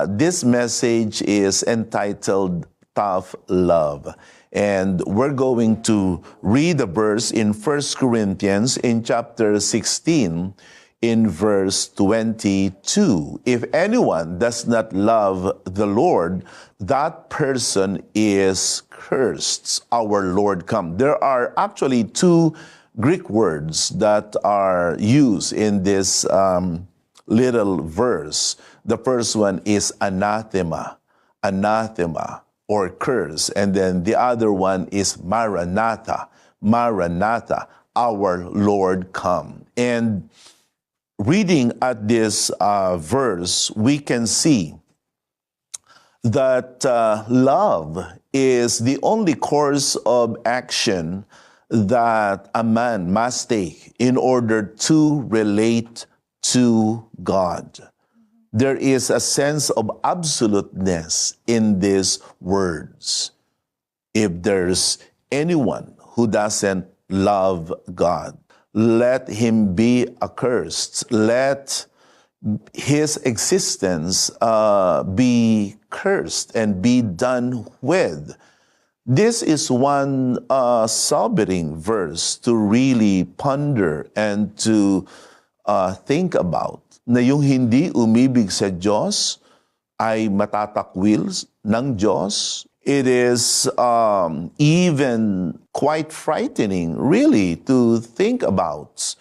this message is entitled Tough Love. And we're going to read a verse in 1 Corinthians in chapter 16 in verse 22. If anyone does not love the Lord, that person is cursed. Our Lord come. There are actually two Greek words that are used in this little verse. The first one is anathema, anathema, or curse. And then the other one is Maranatha, Maranatha, our Lord come. And reading at this verse, we can see that love is the only course of action that a man must take in order to relate to God. There is a sense of absoluteness in these words. If there's anyone who doesn't love God, let him be accursed. Let his existence be cursed and be done with. This is one sobering verse to really ponder and to think about. Na yung hindi umibig sa Diyos ay matatakwil ng Diyos. It is even quite frightening, really, to think about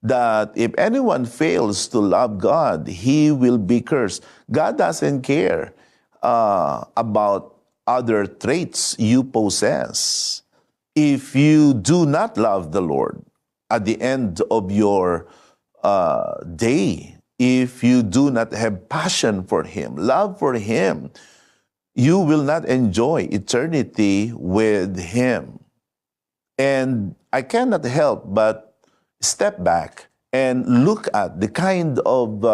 that if anyone fails to love God, he will be cursed. God doesn't care about other traits you possess. If you do not love the Lord at the end of your day, if you do not have passion for Him, love for Him, you will not enjoy eternity with Him. And I cannot help but step back and look at the kind of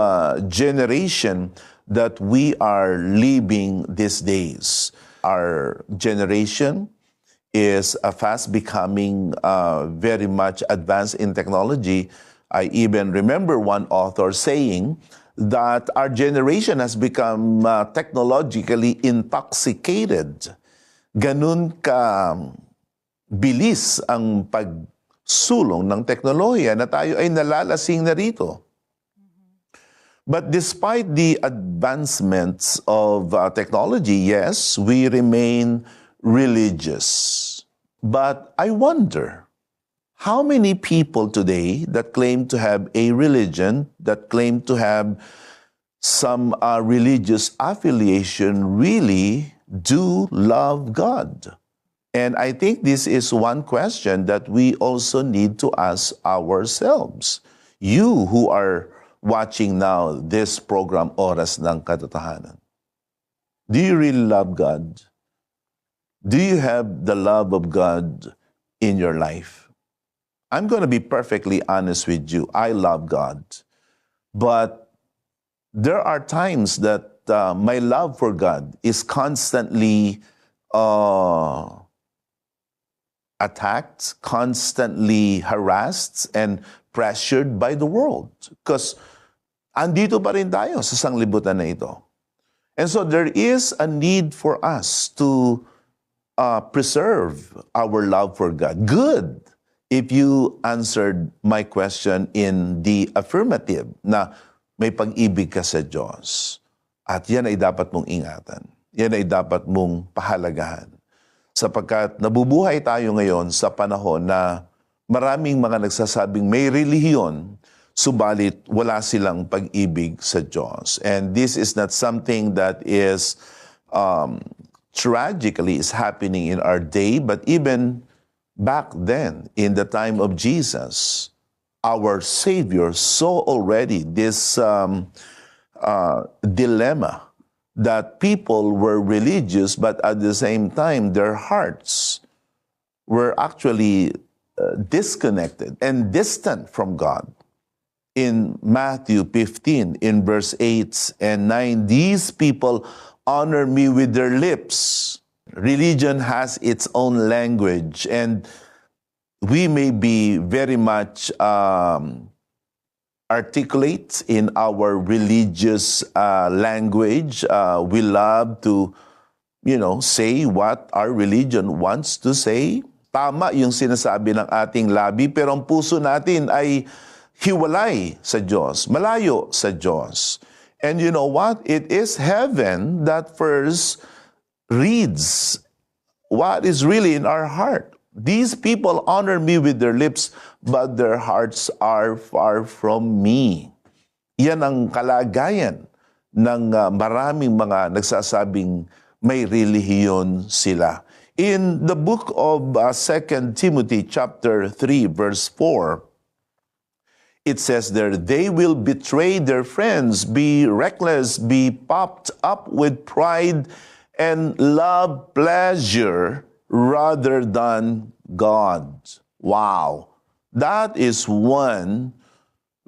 generation that we are living these days. Our generation is fast becoming very much advanced in technology. I even remember one author saying that our generation has become technologically intoxicated. Ganun ka bilis ang pagsulong ng teknolohiya na tayo ay nalalasing na rito. But despite the advancements of technology, yes, we remain religious. But I wonder, how many people today that claim to have a religion, that claim to have some religious affiliation, really do love God? And I think this is one question that we also need to ask ourselves. You who are watching now this program, Oras ng Katotohanan, do you really love God? Do you have the love of God in your life? I'm going to be perfectly honest with you. I love God. But there are times that my love for God is constantly attacked, constantly harassed, and pressured by the world. Because andito pa rin tayo sa sanglibutan na ito. And so there is a need for us to preserve our love for God. Good if you answered my question in the affirmative na may pag-ibig ka sa Diyos. At yan ay dapat mong ingatan. Yan ay dapat mong pahalagahan. Sapagkat nabubuhay tayo ngayon sa panahon na maraming mga nagsasabing may relihiyon, subalit wala silang pag-ibig sa Diyos. And this is not something that is tragically is happening in our day, but even back then, in the time of Jesus, our Savior saw already this dilemma that people were religious, but at the same time, their hearts were actually disconnected and distant from God. In Matthew 15, in verse 8 and 9, these people honor me with their lips. Religion has its own language, and we may be very much articulate in our religious language. We love to, say what our religion wants to say. Tama yung sinasabi ng ating labi, pero ang puso natin ay hiwalay sa Diyos, malayo sa Diyos. And you know what? It is heaven that first reads what is really in our heart. These people honor me with their lips, but their hearts are far from me. Yan ang kalagayan ng maraming mga nagsasabing may relihiyon sila. In the book of 2 Timothy chapter 3 verse 4, it says there, they will betray their friends, be reckless, be puffed up with pride, and love pleasure rather than God. Wow. That is one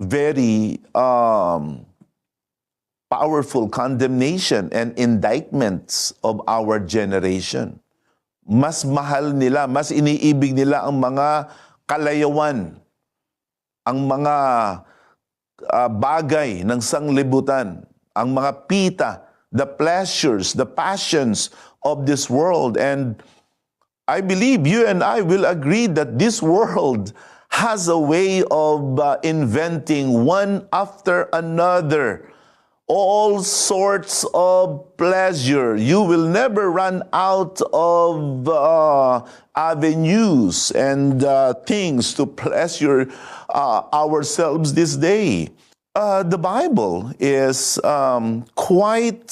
very powerful condemnation and indictments of our generation. Mas mahal nila, mas iniibig nila ang mga kalayawan, ang mga bagay ng sanglibutan, ang mga pita, the pleasures, the passions of this world. And I believe you and I will agree that this world has a way of inventing one after another all sorts of pleasure. You will never run out of avenues and things to pleasure ourselves this day. The Bible is quite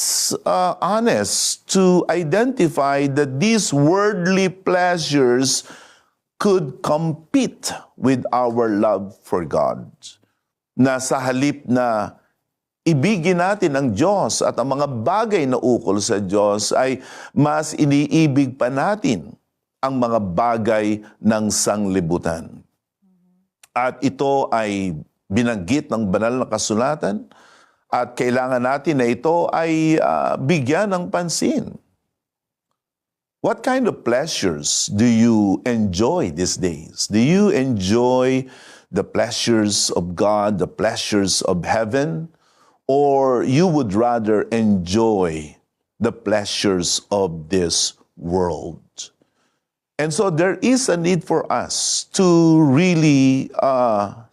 honest to identify that these worldly pleasures could compete with our love for God. Na sa halip na ibigin natin ang Diyos at ang mga bagay na ukol sa Diyos, ay mas iniibig pa natin ang mga bagay ng sanglibutan. At ito ay binanggit ng banal na kasulatan at kailangan natin na ito ay bigyan ng pansin. What kind of pleasures do you enjoy these days? Do you enjoy the pleasures of God, the pleasures of heaven? Or you would rather enjoy the pleasures of this world? And so there is a need for us to really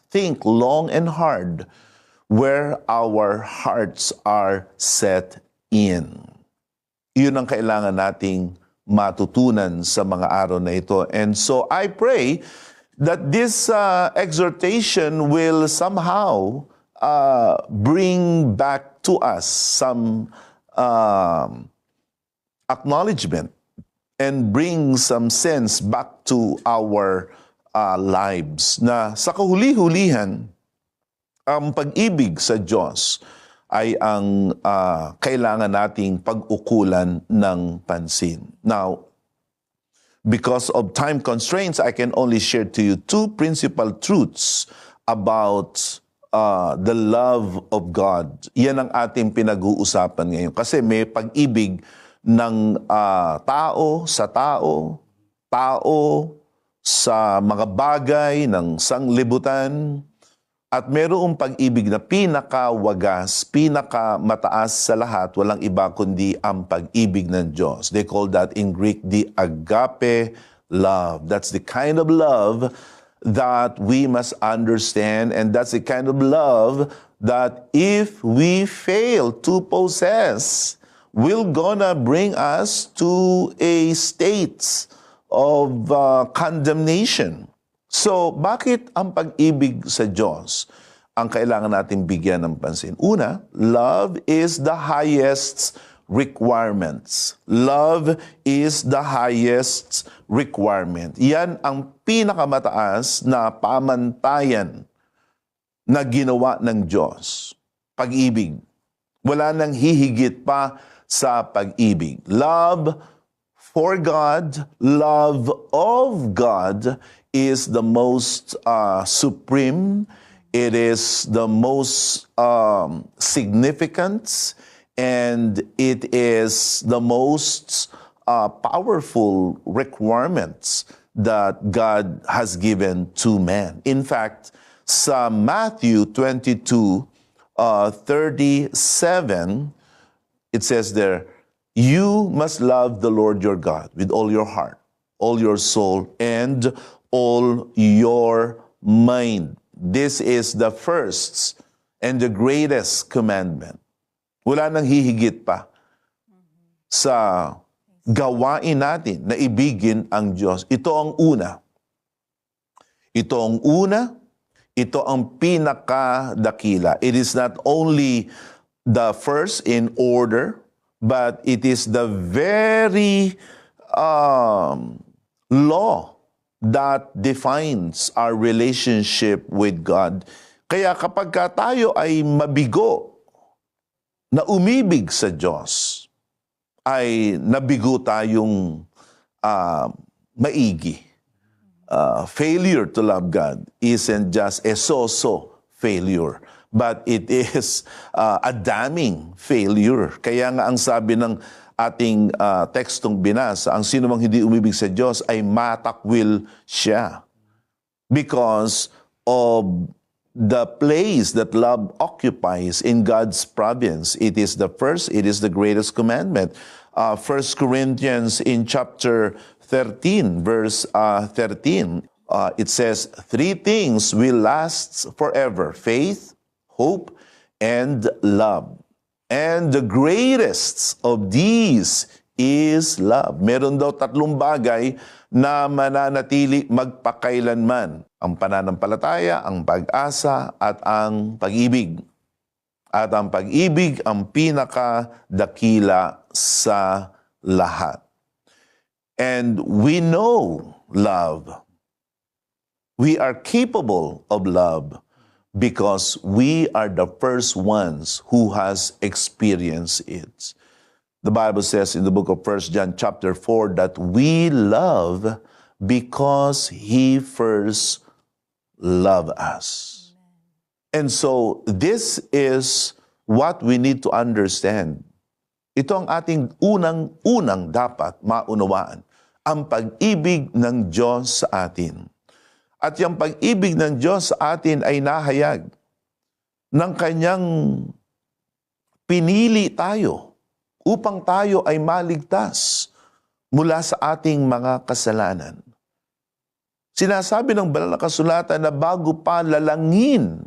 think long and hard where our hearts are set in. Yun ang kailangan nating matutunan sa mga araw na ito. And so I pray that this exhortation will somehow bring back to us some acknowledgement and bring some sense back to our lives. Na sa kahuli-hulihan, ang pag-ibig sa Diyos ay ang kailangan nating pag-ukulan ng pansin. Now, because of time constraints, I can only share to you two principal truths about the love of God. Yan ang ating pinag-uusapan ngayon. Kasi may pag-ibig ng tao sa tao, tao sa mga bagay ng sanglibutan, at mayroong pag-ibig na pinakawagas, pinakamataas sa lahat, walang iba kundi ang pag-ibig ng Diyos. They call that in Greek the agape love. That's the kind of love that we must understand, and that's the kind of love that if we fail to possess, will gonna bring us to a state of condemnation. So, bakit ang pag-ibig sa Diyos ang kailangan natin bigyan ng pansin? Una, love is the highest requirements. Love is the highest requirement. Yan ang pinakamataas na pamantayan na ginawa ng Diyos. Pag-ibig. Wala nang hihigit pa sa pag-ibig. Love for God, love of God is the most supreme. It is the most significant, and it is the most powerful requirements that God has given to man. In fact, Sa Matthew 22:37, it says there, you must love the Lord your God with all your heart, all your soul, and all your mind. This is the first and the greatest commandment. Wala nang hihigit pa sa gawain natin na ibigin ang Diyos. Ito ang una. Ito ang una. Ito ang pinakadakila. It is not only the first in order, but it is the very law that defines our relationship with God. Kaya kapag tayo ay mabigo na umibig sa Diyos, ay nabigo tayong maigi. Failure to love God isn't just a so-so failure, but it is a damning failure. Kaya nga ang sabi ng ating tekstong binasa, ang sino mang hindi umibig sa Diyos ay matakwil siya. Because of the place that love occupies in God's province. It is the first, it is the greatest commandment. 1 Corinthians in chapter 13, verse 13, it says, three things will last forever: faith, hope, and love. And the greatest of these is love. Meron daw tatlong bagay na mananatili magpakailanman: ang pananampalataya, ang pag-asa, at ang pag-ibig. At ang pag-ibig ang pinakadakila sa lahat. And we know love. We are capable of love because we are the first ones who has experienced it. The Bible says in the book of 1 John chapter 4 that we love because He first loved us. And so this is what we need to understand. Ito ang ating unang dapat maunawaan. Ang pag-ibig ng Diyos sa atin. At yung pag-ibig ng Diyos sa atin ay nahayag ng Kanyang pinili tayo upang tayo ay maligtas mula sa ating mga kasalanan. Sinasabi ng banal na kasulatan na bago pa lalangin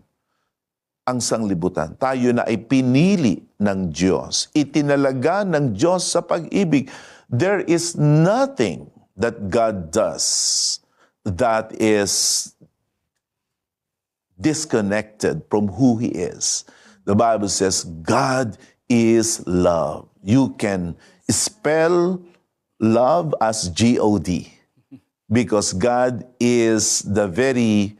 ang sanglibutan, tayo na ay pinili ng Diyos. Itinalaga ng Diyos sa pag-ibig. There is nothing that God does that is disconnected from who He is. The Bible says God is love. You can spell love as G-O-D because God is the very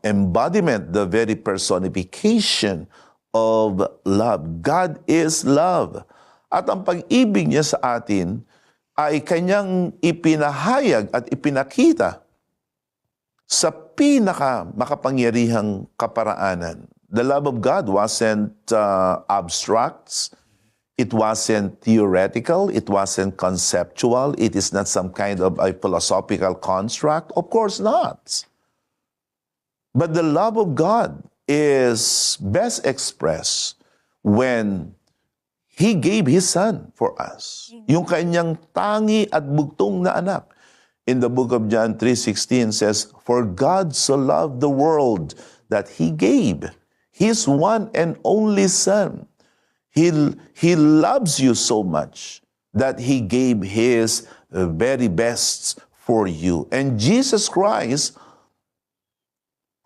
embodiment, the very personification of love. God is love. At ang pag-ibig niya sa atin ay Kanyang ipinahayag at ipinakita sa makapangyarihang kaparaanan. The love of God wasn't abstract. It wasn't theoretical. It wasn't conceptual. It is not some kind of a philosophical construct. Of course not. But the love of God is best expressed when He gave His Son for us. Yung Kanyang tangi at bugtong na anak. In the book of John 3:16 says, for God so loved the world that He gave His one and only Son. He loves you so much that He gave His very best for you. And Jesus Christ,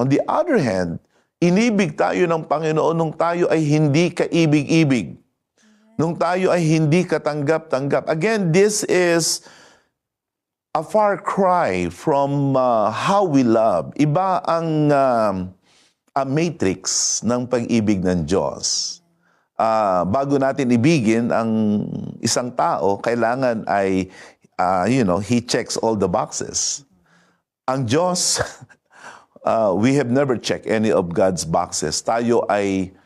on the other hand, inibig tayo ng Panginoon nung tayo ay hindi kaibig-ibig. Nung tayo ay hindi katanggap-tanggap. Again, this is a far cry from how we love. Iba ang matrix ng pag-ibig ng Diyos. Bago natin ibigin ang isang tao, kailangan ay, He checks all the boxes. Ang Diyos, we have never checked any of God's boxes. Tayo ay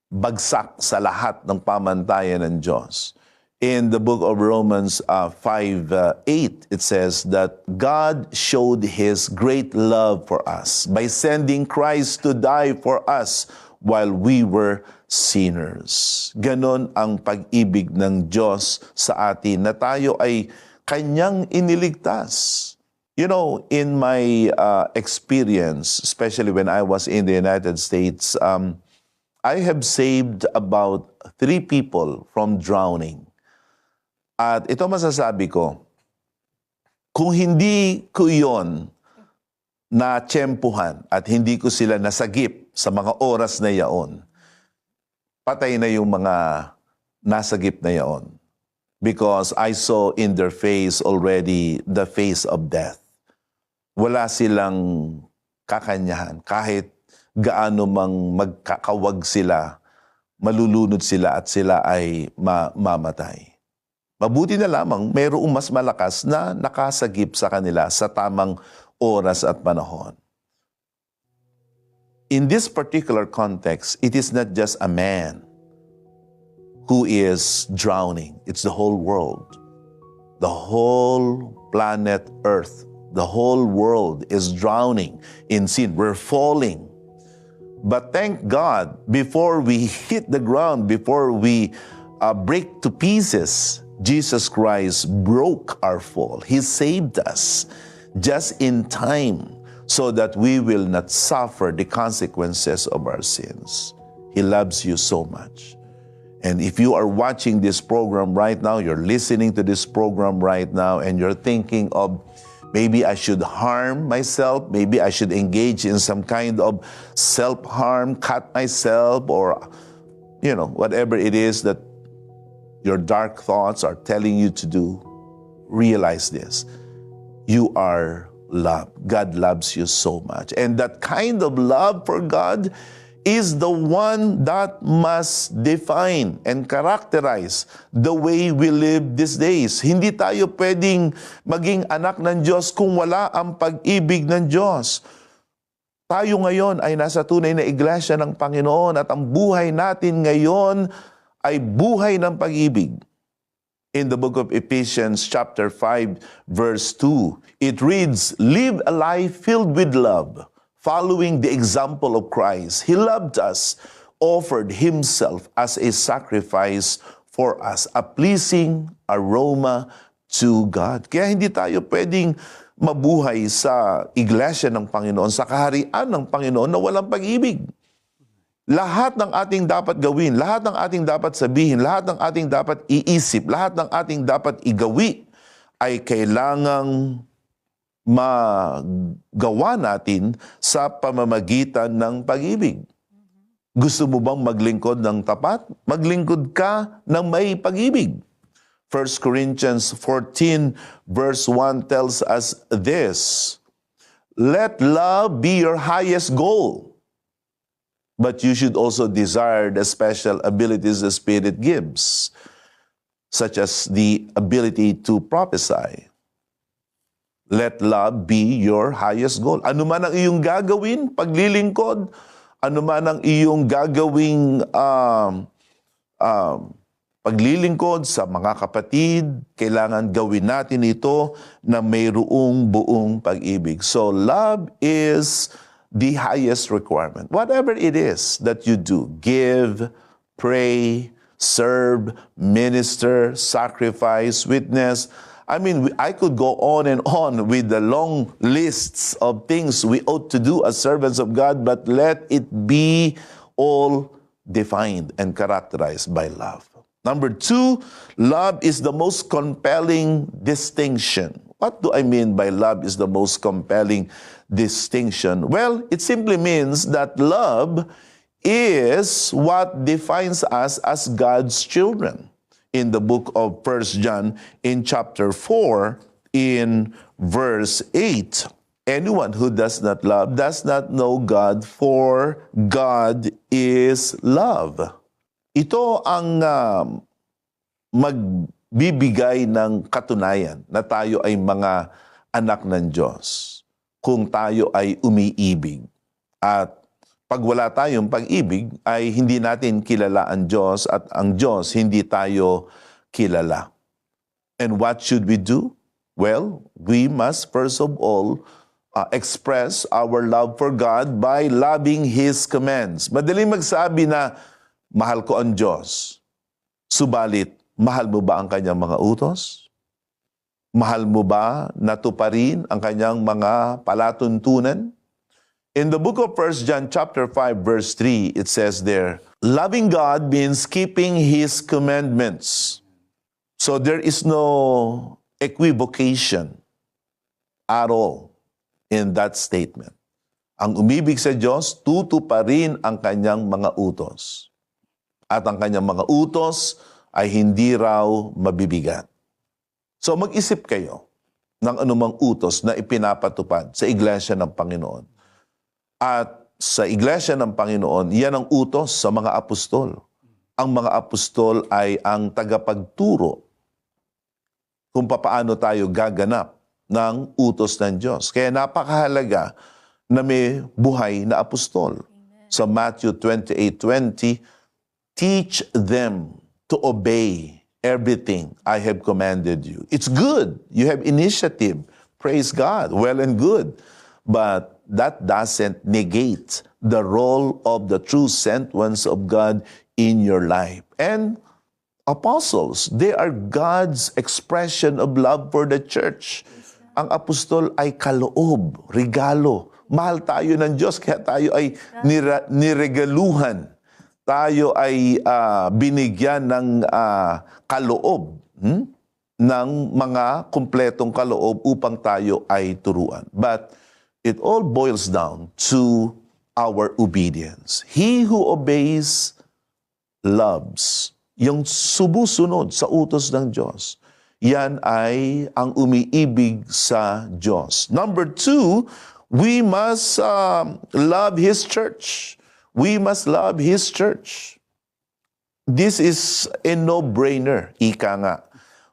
bagsak sa lahat ng pamantayan ng Diyos. In the book of Romans 5:8, it says that God showed His great love for us by sending Christ to die for us while we were sinners. Ganon ang pag-ibig ng Diyos sa atin na tayo ay Kanyang iniligtas. You know, in my experience, especially when I was in the United States, I have saved about 3 people from drowning. At ito masasabi ko, kung hindi ko yon na tiyempuhan at hindi ko sila nasagip sa mga oras na yaon, patay na yung mga nasagip na yaon. Because I saw in their face already the face of death. Wala silang kakanyahan. Kahit gaano mang magkakawag sila, malulunod sila at sila ay mamatay. Mabuti na lamang mayroong mas malakas na nakasagip sa kanila sa tamang oras at panahon. In this particular context, it is not just a man who is drowning. It's the whole world. The whole planet Earth, the whole world is drowning in sin. We're falling. But thank God, before we hit the ground, before we break to pieces, Jesus Christ broke our fall. He saved us just in time so that we will not suffer the consequences of our sins. He loves you so much. And if you are watching this program right now, you're listening to this program right now, and you're thinking of, maybe I should harm myself, maybe I should engage in some kind of self-harm, cut myself, or, you know, whatever it is that your dark thoughts are telling you to do, realize this. You are loved. God loves you so much. And that kind of love for God is the one that must define and characterize the way we live these days. Hindi tayo pwedeng maging anak ng Diyos kung wala ang pag-ibig ng Diyos. Tayo ngayon ay nasa tunay na iglesia ng Panginoon at ang buhay natin ngayon ay buhay ng pag-ibig. In the book of Ephesians chapter 5 verse 2, it reads, "Live a life filled with love, following the example of Christ. He loved us, offered Himself as a sacrifice for us, a pleasing aroma to God." Kaya hindi tayo pwedeng mabuhay sa iglesia ng Panginoon, sa kaharian ng Panginoon na walang pag-ibig. Lahat ng ating dapat gawin, lahat ng ating dapat sabihin, lahat ng ating dapat iisip, lahat ng ating dapat igawi ay kailangang magawa natin sa pamamagitan ng pag-ibig. Gusto mo bang maglingkod ng tapat? Maglingkod ka ng may pag-ibig. 1 Corinthians 14 verse 1 tells us this, "Let love be your highest goal. But you should also desire the special abilities the Spirit gives, such as the ability to prophesy." Let love be your highest goal. Ano man ang iyong gagawin, paglilingkod, ano man ang iyong gagawing paglilingkod sa mga kapatid, kailangan gawin natin ito na mayroong buong pag-ibig. So love is the highest requirement. Whatever it is that you do, give, pray, serve, minister, sacrifice, witness. I mean, I could go on and on with the long lists of things we ought to do as servants of God, but let it be all defined and characterized by love. Number 2, love is the most compelling distinction. What do I mean by love is the most compelling distinction? Well, it simply means that love is what defines us as God's children. In the book of 1 John, in chapter 4, in verse 8, "Anyone who does not love does not know God, for God is love." Ito ang magbibigay ng katunayan na tayo ay mga anak ng Diyos kung tayo ay umiibig. At pag wala tayong pag-ibig, ay hindi natin kilala ang Diyos at ang Diyos hindi tayo kilala. And what should we do? Well, we must first of all express our love for God by loving His commands. Madaling magsabi na, mahal ko ang Diyos. Subalit, mahal mo ba ang Kanyang mga utos? Mahal mo ba natuparin ang Kanyang mga palatuntunan? In the book of 1 John chapter 5 verse 3, it says there, loving God means keeping His commandments. So there is no equivocation at all in that statement. Ang umibig sa Diyos, tutuparin ang Kanyang mga utos. At ang Kanyang mga utos ay hindi raw mabibigat. So mag-isip kayo ng anumang utos na ipinapatupad sa Iglesia ng Panginoon. At sa Iglesia ng Panginoon, yan ang utos sa mga apostol. Ang mga apostol ay ang tagapagturo kung papaano tayo gaganap ng utos ng Diyos. Kaya napakahalaga na may buhay na apostol. Sa Matthew 28:20, teach them to obey everything I have commanded you. It's good. You have initiative. Praise God. Well and good. But that doesn't negate the role of the true sent ones of God in your life. And apostles, they are God's expression of love for the church. Ang apostol ay kaloob, regalo. Mahal tayo ng Diyos, kaya tayo ay niregaluhan. Tayo ay binigyan ng kaloob, ng mga kumpletong kaloob upang tayo ay turuan. But it all boils down to our obedience. He who obeys loves. Yung sumusunod sa utos ng Diyos, yan ay ang umiibig sa Diyos. Number 2, we must love His church. We must love His church. This is a no-brainer, ika nga.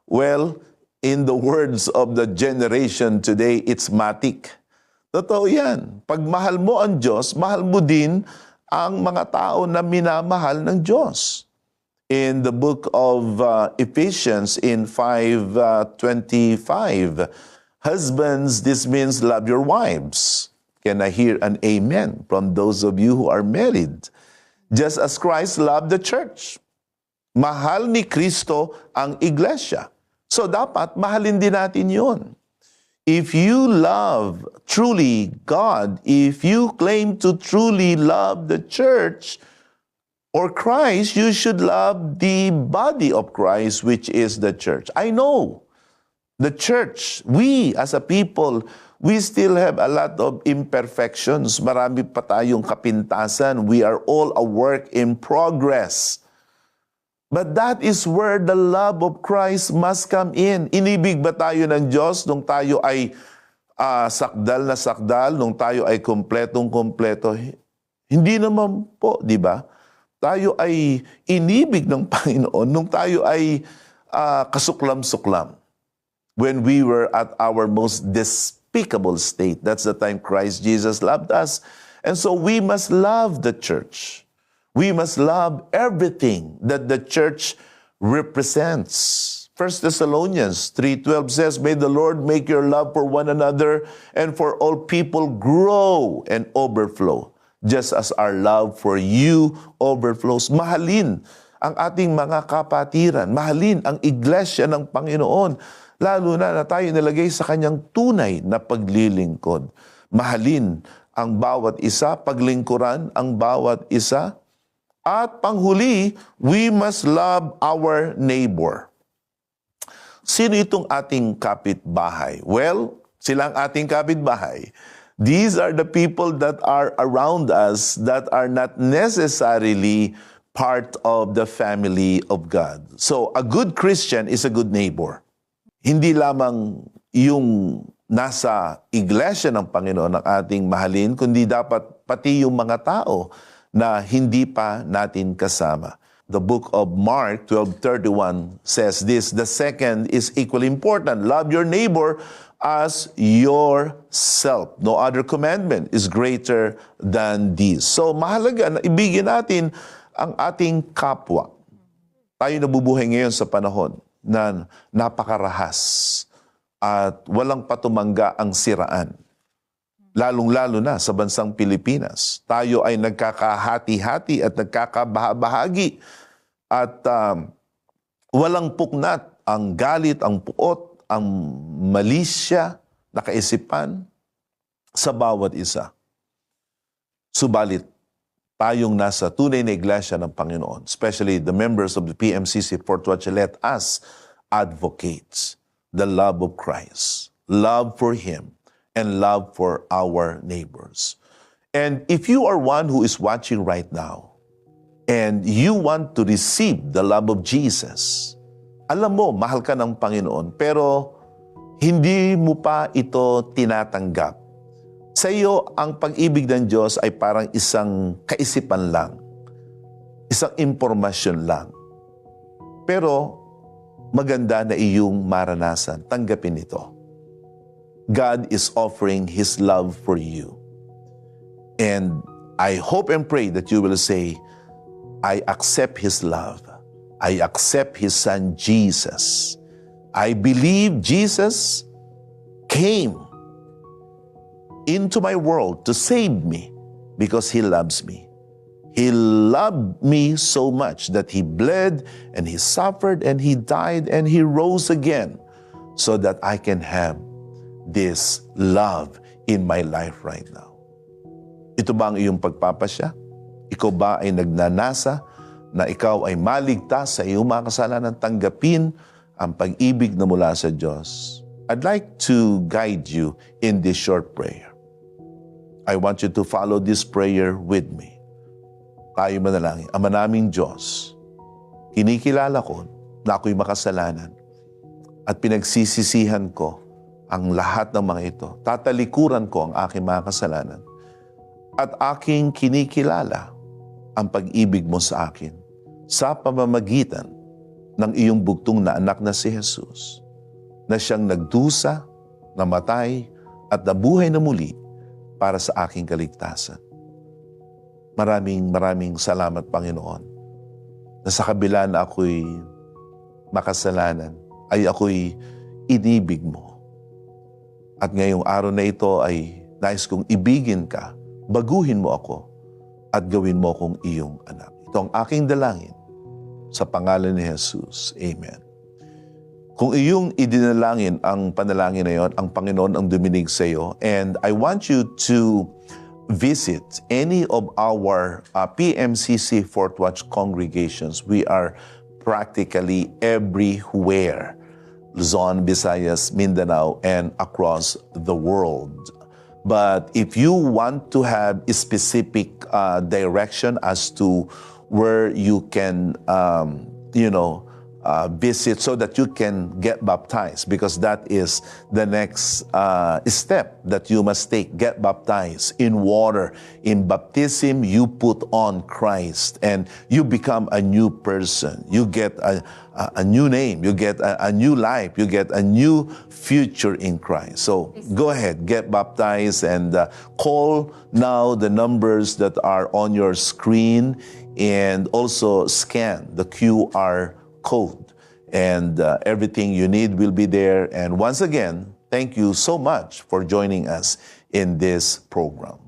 Well, in the words of the generation today, it's matik. Totoo yan. Pag mahal mo ang Diyos, mahal mo din ang mga tao na minamahal ng Diyos. In the book of Ephesians in 5:25, husbands, this means love your wives. Can I hear an amen from those of you who are married? Just as Christ loved the church. Mahal ni Kristo ang iglesia. So dapat mahalin din natin yun. If you love truly God, if you claim to truly love the church or Christ, you should love the body of Christ, which is the church. I know the church, we as a people, we still have a lot of imperfections. Marami pa tayong kapintasan. We are all a work in progress. But that is where the love of Christ must come in. Inibig ba tayo ng Diyos nung tayo ay sakdal na sakdal, nung tayo ay kumpletong-kumpleto? Hindi naman po, di ba? Tayo ay inibig ng Panginoon nung tayo ay kasuklam-suklam. When we were at our most despicable state, that's the time Christ Jesus loved us. And so we must love the church. We must love everything that the church represents. 1 Thessalonians 3:12 says, may the Lord make your love for one another and for all people grow and overflow, just as our love for you overflows. Mahalin ang ating mga kapatiran. Mahalin ang iglesia ng Panginoon. Lalo na tayo nilagay sa kanyang tunay na paglilingkod. Mahalin ang bawat isa, paglingkuran ang bawat isa. At panghuli, we must love our neighbor. Sino itong ating kapitbahay? Well, silang ating kapitbahay. These are the people that are around us that are not necessarily part of the family of God. So, a good Christian is a good neighbor. Hindi lamang yung nasa iglesia ng Panginoon ang ating mahalin, kundi dapat pati yung mga tao na hindi pa natin kasama. The book of Mark 12:31 says this, the second is equally important. Love your neighbor as yourself. No other commandment is greater than this. So mahalaga na ibigin natin ang ating kapwa. Tayo nabubuhay ngayon sa panahon na napakarahas at walang patumangga ang siraan. Lalong-lalo na sa bansang Pilipinas. Tayo ay nagkakahati-hati at nagkakabahagi at walang puknat ang galit, ang puot, ang malisya na kaisipan sa bawat isa. Subalit, tayong nasa tunay na iglesia ng Panginoon, especially the members of the PMCC Fort Watch, let us advocate the love of Christ, love for Him, and love for our neighbors. And if you are one who is watching right now, and you want to receive the love of Jesus, alam mo, mahal ka ng Panginoon, pero hindi mo pa ito tinatanggap. Sa iyo, ang pag-ibig ng Diyos ay parang isang kaisipan lang, isang impormasyon lang. Pero maganda na iyong maranasan, tanggapin ito. God is offering His love for you. And I hope and pray that you will say, I accept His love. I accept His Son, Jesus. I believe Jesus came into my world to save me because He loves me. He loved me so much that He bled and He suffered and He died and He rose again so that I can have this love in my life right now. Ito ba ang iyong pagpapasya? Ikaw ba ay nagnanasa na ikaw ay maligtas sa iyong mga kasalanan, tanggapin ang pag-ibig na mula sa Diyos? I'd like to guide you in this short prayer. I want you to follow this prayer with me. Tayo manalangin. Ama naming Diyos, kinikilala ko na ako'y makasalanan at pinagsisisihan ko ang lahat ng mga ito. Tatalikuran ko ang aking mga kasalanan at aking kinikilala ang pag-ibig mo sa akin sa pamamagitan ng iyong bugtong na anak na si Jesus, na siyang nagdusa, namatay at nabuhay na muli para sa aking kaligtasan. Maraming salamat, Panginoon, na sa kabila na ako'y makasalanan, ay ako'y inibig mo. At ngayong araw na ito ay nais kong ibigin ka, baguhin mo ako, at gawin mo akong iyong anak. Ito ang aking dalangin sa pangalan ni Jesus. Amen. Kung iyong idinalangin ang panalangin na yon, ang Panginoon ang duminig sa iyo. And I want you to visit any of our PMCC Fort Watch congregations. We are practically everywhere. Luzon, Visayas, Mindanao, and across the world. But if you want to have a specific direction as to where you can, visit so that you can get baptized, because that is the next step that you must take. Get baptized in water. In baptism, you put on Christ and you become a new person. You get a new name. You get a new life. You get a new future in Christ. So go ahead, get baptized, and call now the numbers that are on your screen, and also scan the QR code, and everything you need will be there. And once again, thank you so much for joining us in this program.